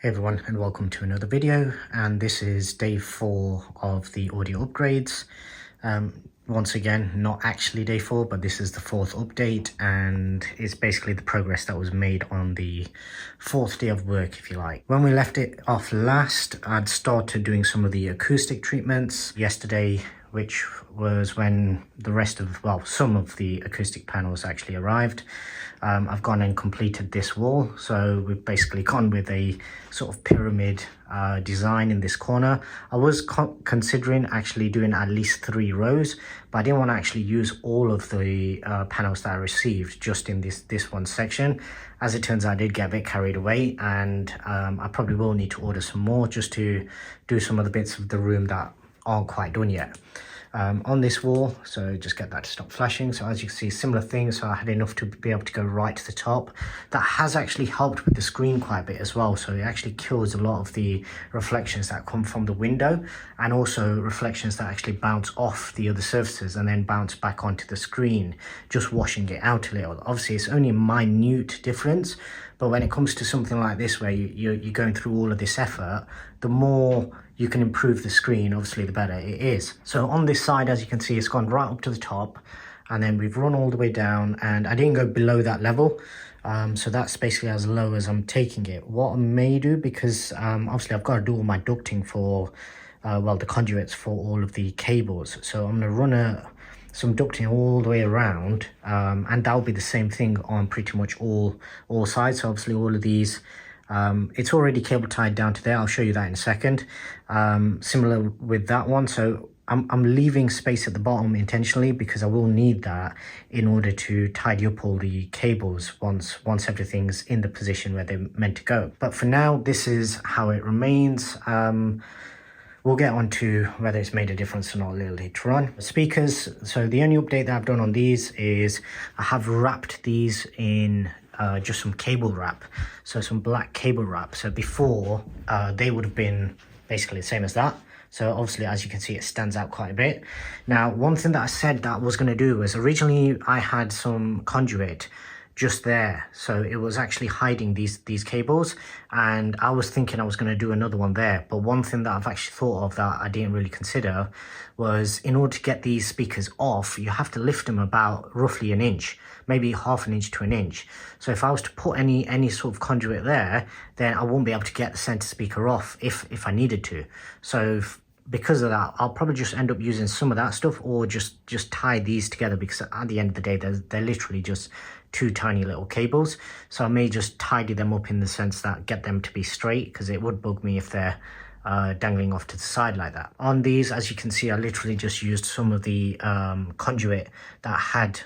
Hey everyone, and welcome to another video, and this is day 4 of the audio upgrades. Once again, not actually day 4, but this is the 4th update, and it's basically the progress that was made on the 4th day of work, if you like. When we left it off last, I'd started doing some of the acoustic treatments yesterday, which was when the rest of, well, some of the acoustic panels actually arrived. I've gone and completed this wall, so we've basically gone with a sort of pyramid design in this corner. I was considering actually doing at least 3 rows, but I didn't want to actually use all of the panels that I received just in this one section. As it turns out, I did get a bit carried away, and I probably will need to order some more just to do some of the bits of the room that aren't quite done yet. On this wall, so just get that to stop flashing. So as you can see, similar things, so I had enough to be able to go right to the top. That has actually helped with the screen quite a bit as well, so it actually kills a lot of the reflections that come from the window, and also reflections that actually bounce off the other surfaces and then bounce back onto the screen, just washing it out a little. Obviously it's only a minute difference, but when it comes to something like this where you're going through all of this effort, the more you can improve the screen, obviously the better it is. So on this side, as you can see, it's gone right up to the top, and then we've run all the way down, and I didn't go below that level. So that's basically as low as I'm taking it. What I may do, because obviously I've got to do all my ducting for, well, the conduits for all of the cables. So I'm going to run some ducting all the way around, and that'll be the same thing on pretty much all sides. So obviously all of these, it's already cable tied down to there. I'll show you that in a second. Similar with that one. So I'm leaving space at the bottom intentionally, because I will need that in order to tidy up all the cables once everything's in the position where they're meant to go. But for now, this is how it remains. We'll get on to whether it's made a difference or not a little later on. Speakers, so the only update that I've done on these is I have wrapped these in just some cable wrap, so some black cable wrap. So before they would have been basically the same as that. So obviously, as you can see, it stands out quite a bit. Now, one thing that I said that I was going to do was, originally I had some conduit just there, so it was actually hiding these cables, and I was thinking I was going to do another one there. But one thing that I've actually thought of that I didn't really consider was, in order to get these speakers off, you have to lift them about roughly an inch, maybe half an inch to an inch. So if I was to put any sort of conduit there, then I won't be able to get the center speaker off if I needed to. So because of that, I'll probably just end up using some of that stuff, or just tie these together, because at the end of the day, they're literally just 2 tiny little cables. So I may just tidy them up in the sense that get them to be straight, because it would bug me if they're dangling off to the side like that. On these, as you can see, I literally just used some of the conduit that I had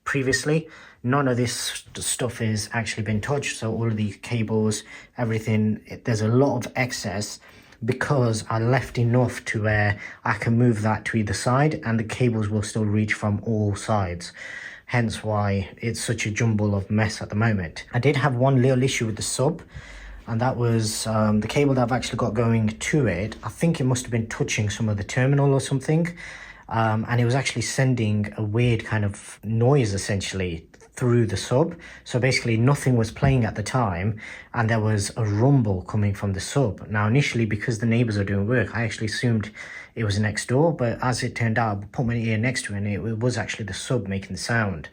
previously. None of this stuff has actually been touched, so all of these cables, everything, there's a lot of excess, because I left enough to where I can move that to either side and the cables will still reach from all sides. Hence why it's such a jumble of mess at the moment. I did have one little issue with the sub, and that was the cable that I've actually got going to it. I think it must have been touching some of the terminal or something, and it was actually sending a weird kind of noise essentially through the sub. So basically nothing was playing at the time, and there was a rumble coming from the sub. Now initially, because the neighbors are doing work, I actually assumed it was next door, but as it turned out, I put my ear next to it and it was actually the sub making the sound.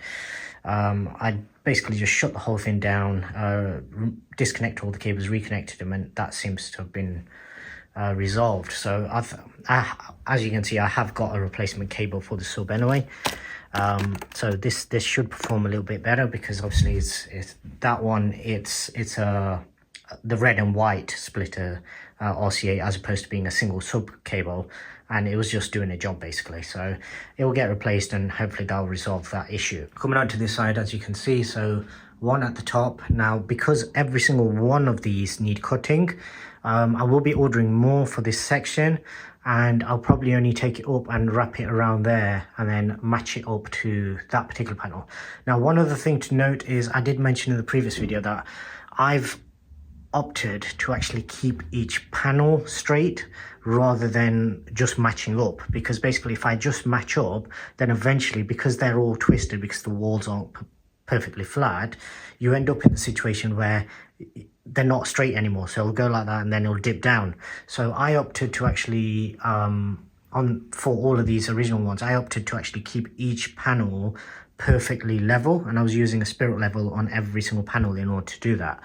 I basically just shut the whole thing down, disconnected all the cables, reconnected them, and that seems to have been resolved. So as you can see, I have got a replacement cable for the sub anyway. So this should perform a little bit better, because obviously it's that one, it's the red and white splitter RCA, as opposed to being a single sub cable, and it was just doing a job basically. So it will get replaced, and hopefully that'll resolve that issue. Coming on to this side, as you can see, so one at the top. Now, because every single one of these need cutting, I will be ordering more for this section, and I'll probably only take it up and wrap it around there and then match it up to that particular panel. Now, one other thing to note is, I did mention in the previous video that I've opted to actually keep each panel straight rather than just matching up, because basically if I just match up, then eventually, because they're all twisted, because the walls aren't perfectly flat, you end up in a situation where they're not straight anymore, so it'll go like that and then it'll dip down. So I opted to actually for all of these original ones, I opted to actually keep each panel perfectly level, and I was using a spirit level on every single panel in order to do that.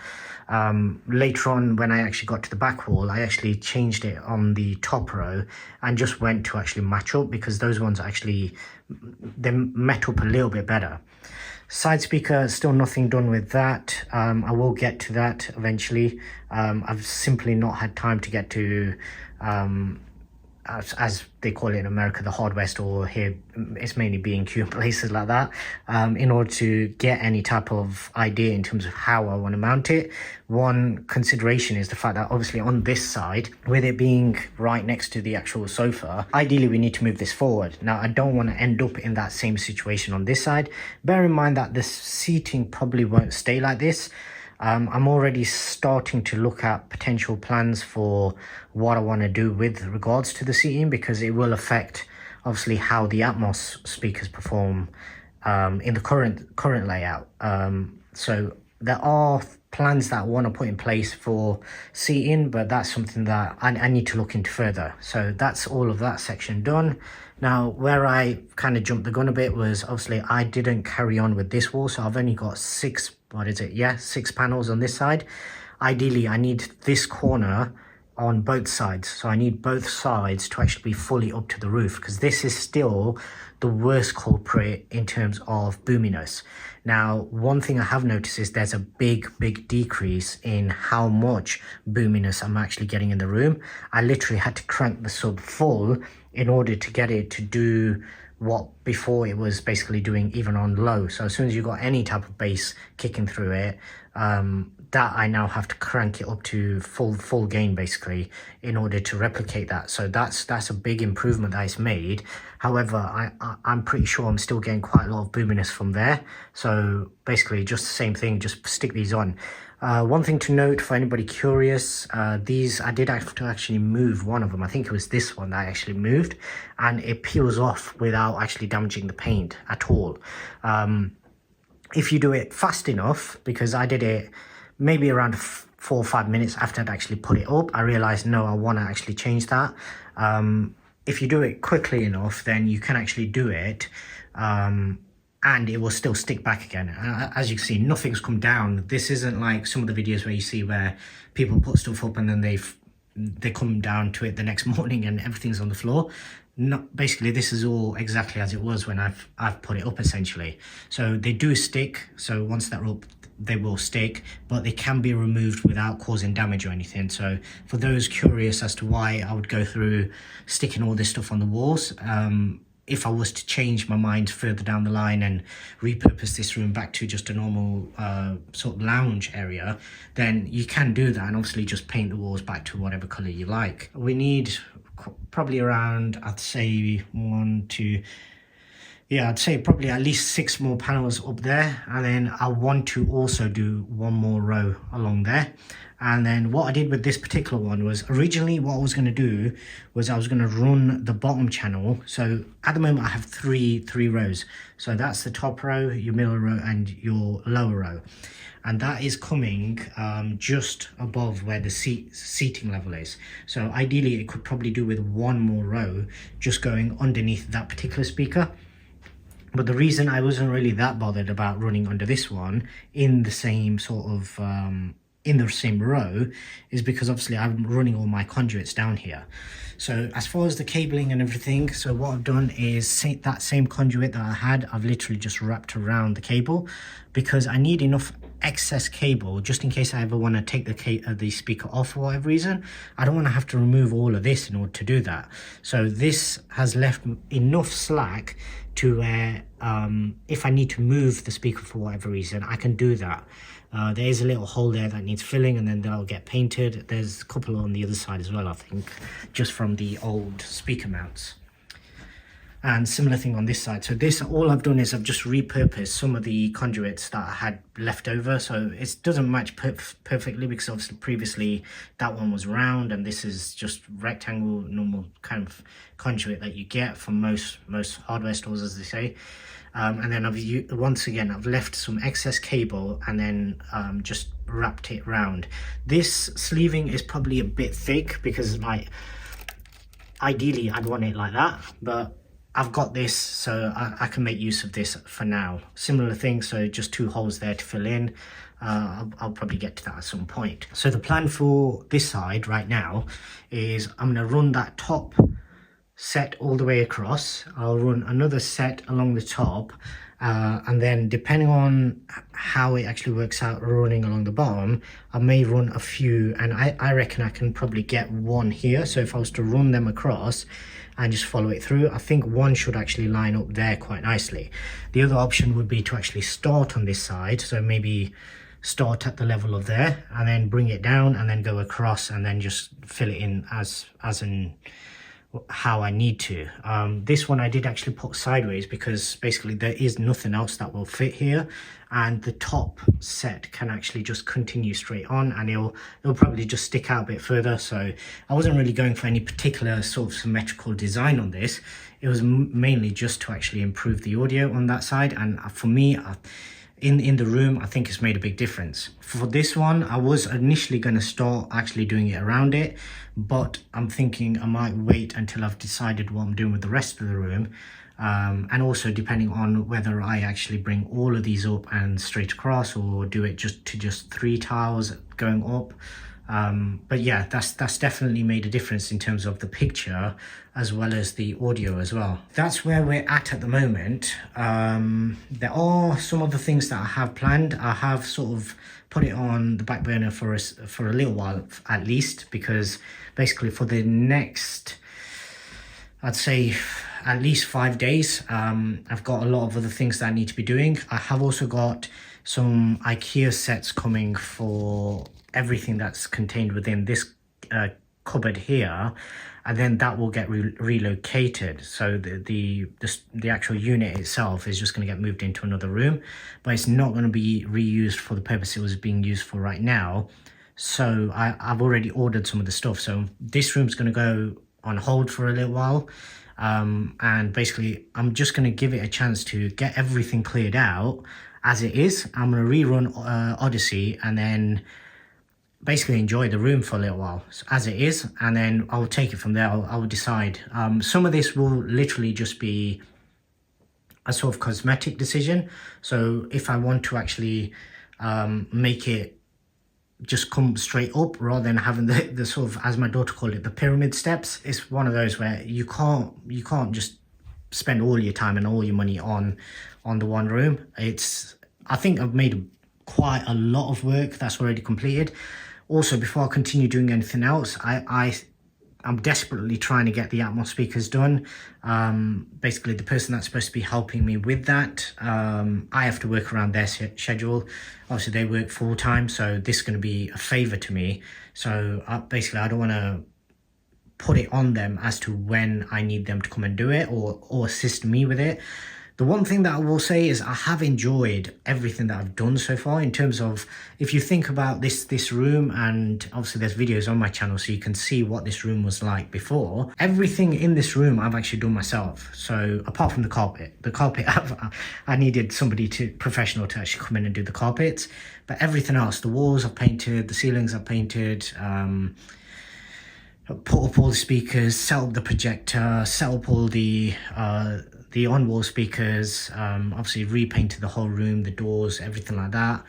Later on, when I actually got to the back wall, I actually changed it on the top row and just went to actually match up, because those ones actually, they met up a little bit better. Side speaker, still nothing done with that. I will get to that eventually. I've simply not had time to get to as they call it in America, the hard west, or here it's mainly B&Q and places like that, in order to get any type of idea in terms of how I want to mount it. One consideration is the fact that obviously on this side, with it being right next to the actual sofa, ideally we need to move this forward. Now I don't want to end up in that same situation on this side. Bear in mind that the seating probably won't stay like this. I'm already starting to look at potential plans for what I want to do with regards to the seating, because it will affect obviously how the Atmos speakers perform in the current layout. So there are plans that I want to put in place for seating, but that's something that I need to look into further. So that's all of that section done. Now, where I kind of jumped the gun a bit was obviously I didn't carry on with this wall, so I've only got six panels on this side. Ideally, I need this corner on both sides, so I need both sides to actually be fully up to the roof, because this is still the worst culprit in terms of boominess. Now, one thing I have noticed is there's a big decrease in how much boominess I'm actually getting in the room. I literally had to crank the sub full in order to get it to do what before it was basically doing even on low. So as soon as you got any type of bass kicking through it, that I now have to crank it up to full gain basically in order to replicate that. So that's a big improvement that it's made. However, I'm pretty sure I'm still getting quite a lot of boominess from there. So basically just the same thing, just stick these on. One thing to note for anybody curious, these I did have to actually move one of them. I think it was this one that I actually moved, and it peels off without actually damaging the paint at all. If you do it fast enough, because I did it maybe around 4 or 5 minutes after I'd actually put it up, I realized no, I want to actually change that. If you do it quickly enough, then you can actually do it, and it will still stick back again. As you can see, nothing's come down. This isn't like some of the videos where you see where people put stuff up and then they come down to it the next morning and everything's on the floor. Basically, this is all exactly as it was when I've put it up essentially. So they do stick. So once they're up, they will stick, but they can be removed without causing damage or anything. So for those curious as to why I would go through sticking all this stuff on the walls, if I was to change my mind further down the line and repurpose this room back to just a normal sort of lounge area, then you can do that and obviously just paint the walls back to whatever color you like. We need probably around, I'd say I'd say probably at least 6 more panels up there, and then I want to also do one more row along there. And then what I did with this particular one was, originally what I was going to do was I was going to run the bottom channel. So at the moment I have three rows. So that's the top row, your middle row and your lower row. And that is coming just above where the seating level is. So ideally it could probably do with one more row just going underneath that particular speaker. But the reason I wasn't really that bothered about running under this one in the same sort of in the same row is because obviously I'm running all my conduits down here. So as far as the cabling and everything, so what I've done is that same conduit that I had, I've literally just wrapped around the cable, because I need enough excess cable just in case I ever want to take the speaker off for whatever reason. I don't want to have to remove all of this in order to do that. So this has left enough slack to where if I need to move the speaker for whatever reason, I can do that. There is a little hole there that needs filling, and then that'll get painted. There's a couple on the other side as well, I think, just from the old speaker mounts. And similar thing on this side. So this, all I've done is I've just repurposed some of the conduits that I had left over. So it doesn't match perfectly, because obviously previously that one was round and this is just rectangle, normal kind of conduit that you get from most hardware stores, as they say. And then once again I've left some excess cable and then just wrapped it round. This sleeving is probably a bit thick because ideally I'd want it like that, but I've got this, so I can make use of this for now. Similar thing, so just 2 holes there to fill in. I'll probably get to that at some point. So the plan for this side right now is I'm going to run that top set all the way across. I'll run another set along the top, and then depending on how it actually works out running along the bottom, I may run a few, and I reckon I can probably get 1 here. So if I was to run them across and just follow it through, I think 1 should actually line up there quite nicely. The other option would be to actually start on this side, so maybe start at the level of there and then bring it down and then go across and then just fill it in as in how I need to. This one I did actually put sideways because basically there is nothing else that will fit here, and the top set can actually just continue straight on, and it'll probably just stick out a bit further. So I wasn't really going for any particular sort of symmetrical design on this. It was mainly just to actually improve the audio on that side, and for me, in the room, I think it's made a big difference. For this one, I was initially going to start actually doing it around it, but I'm thinking I might wait until I've decided what I'm doing with the rest of the room, and also depending on whether I actually bring all of these up and straight across, or do it just 3 tiles going up. But yeah, that's definitely made a difference in terms of the picture as well as the audio as well. That's where we're at the moment. There are some other things that I have planned. I have sort of put it on the back burner for a little while at least, because basically for the next, I'd say at least 5 days, I've got a lot of other things that I need to be doing. I have also got some IKEA sets coming for everything that's contained within this cupboard here, and then that will get relocated. So the actual unit itself is just going to get moved into another room, but it's not going to be reused for the purpose it was being used for right now. So I've already ordered some of the stuff, so this room's going to go on hold for a little while, and basically I'm just going to give it a chance to get everything cleared out as it is. I'm going to rerun Audyssey and then basically enjoy the room for a little while as it is, and then I'll take it from there. I'll decide. Some of this will literally just be a sort of cosmetic decision. So if I want to actually make it just come straight up rather than having the sort of, as my daughter called it, the pyramid steps, it's one of those where you can't just spend all your time and all your money on the one room. I think I've made quite a lot of work that's already completed. Also, before I continue doing anything else, I'm desperately trying to get the Atmos speakers done. Basically, the person that's supposed to be helping me with that, I have to work around their schedule. Obviously, they work full time, so this is going to be a favor to me. So basically, I don't want to put it on them as to when I need them to come and do it or assist me with it. The one thing that I will say is I have enjoyed everything that I've done so far, in terms of, if you think about this room, and obviously there's videos on my channel so you can see what this room was like before. Everything in this room I've actually done myself. So apart from the carpet I needed somebody professional to actually come in and do the carpets, but everything else, the walls I've painted, the ceilings I've painted, put up all the speakers, set up the projector, set up all the on-wall speakers, obviously repainted the whole room, the doors, everything like that.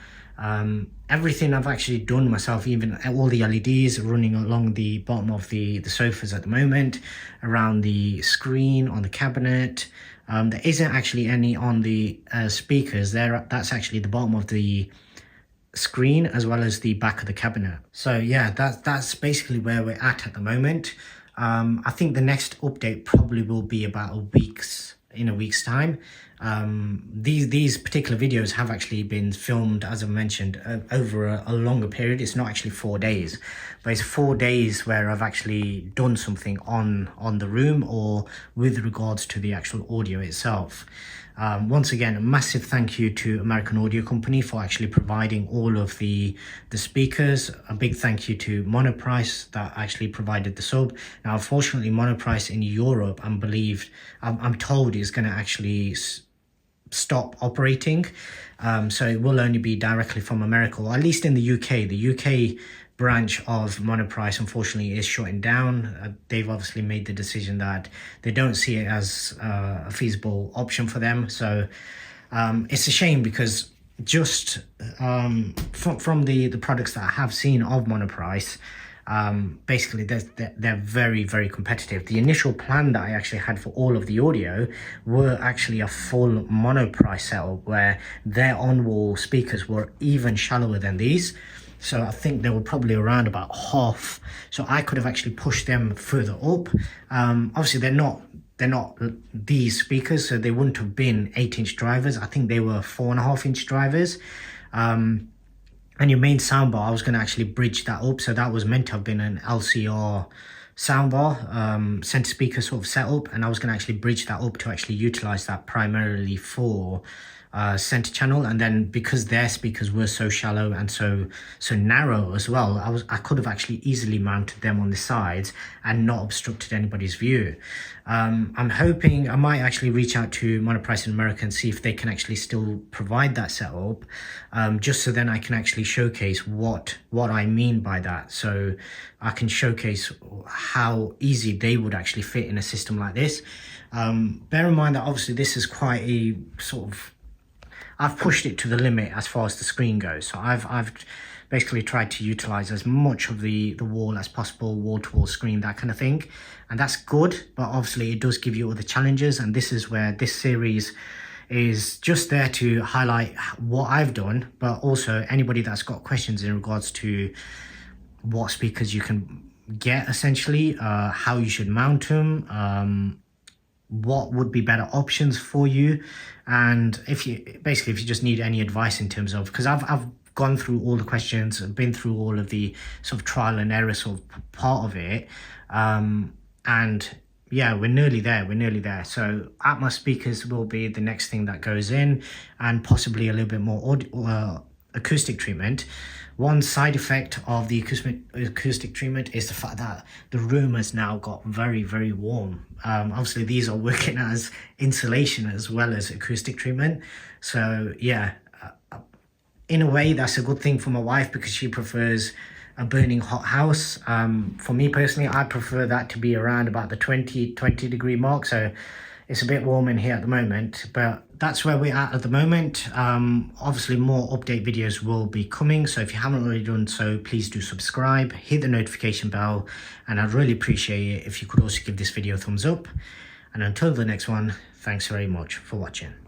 Everything I've actually done myself, even all the LEDs running along the bottom of the sofas at the moment, around the screen, on the cabinet. There isn't actually any on the speakers there. That's actually the bottom of the screen as well as the back of the cabinet. So yeah, that's basically where we're at the moment. I think the next update probably will be about in a week's time. These particular videos have actually been filmed, as I mentioned, over a longer period. It's not actually 4 days, but it's 4 days where I've actually done something on the room or with regards to the actual audio itself. Once again, a massive thank you to American Audio Company for actually providing all of the speakers. A big thank you to Monoprice that actually provided the sub. Now, unfortunately, Monoprice in Europe, I'm told, is going to actually stop operating. So it will only be directly from America, or at least in the UK. The UK branch of Monoprice unfortunately is shutting down. They've obviously made the decision that they don't see it as a feasible option for them. So it's a shame, because just from the products that I have seen of Monoprice, basically they're very, very competitive. The initial plan that I actually had for all of the audio were actually a full Monoprice setup, where their on-wall speakers were even shallower than these. So I think they were probably around about half, so I could have actually pushed them further up. Obviously they're not these speakers, so they wouldn't have been 8-inch drivers. I think they were 4.5-inch drivers. And your main soundbar, I was going to actually bridge that up, so that was meant to have been an LCR soundbar, center speaker sort of setup, and I was going to actually bridge that up to actually utilize that primarily for center channel. And then because their speakers were so shallow and so narrow as well, I could have actually easily mounted them on the sides and not obstructed anybody's view. I'm hoping I might actually reach out to Monoprice in America and see if they can actually still provide that setup, just so then I can actually showcase what I mean by that. So I can showcase how easy they would actually fit in a system like this. Bear in mind that obviously this is quite a sort of, I've pushed it to the limit as far as the screen goes. So I've basically tried to utilize as much of the wall as possible, wall-to-wall screen, that kind of thing. And that's good, but obviously it does give you other challenges. And this is where this series is just there to highlight what I've done, but also anybody that's got questions in regards to what speakers you can get, essentially, how you should mount them, what would be better options for you. And if you just need any advice in terms of, because I've gone through all the questions, been through all of the sort of trial and error sort of part of it, and yeah, we're nearly there. So Atmos speakers will be the next thing that goes in, and possibly a little bit more acoustic treatment. One side effect of the acoustic treatment is the fact that the room has now got very, very warm. Obviously these are working as insulation as well as acoustic treatment. So yeah, in a way that's a good thing for my wife, because she prefers a burning hot house. For me personally, I prefer that to be around about the 20 degree mark. So it's a bit warm in here at the moment, but that's where we're at the moment. Obviously more update videos will be coming, so if you haven't already done so, please do subscribe, hit the notification bell, and I'd really appreciate it if you could also give this video a thumbs up. And until the next one, thanks very much for watching.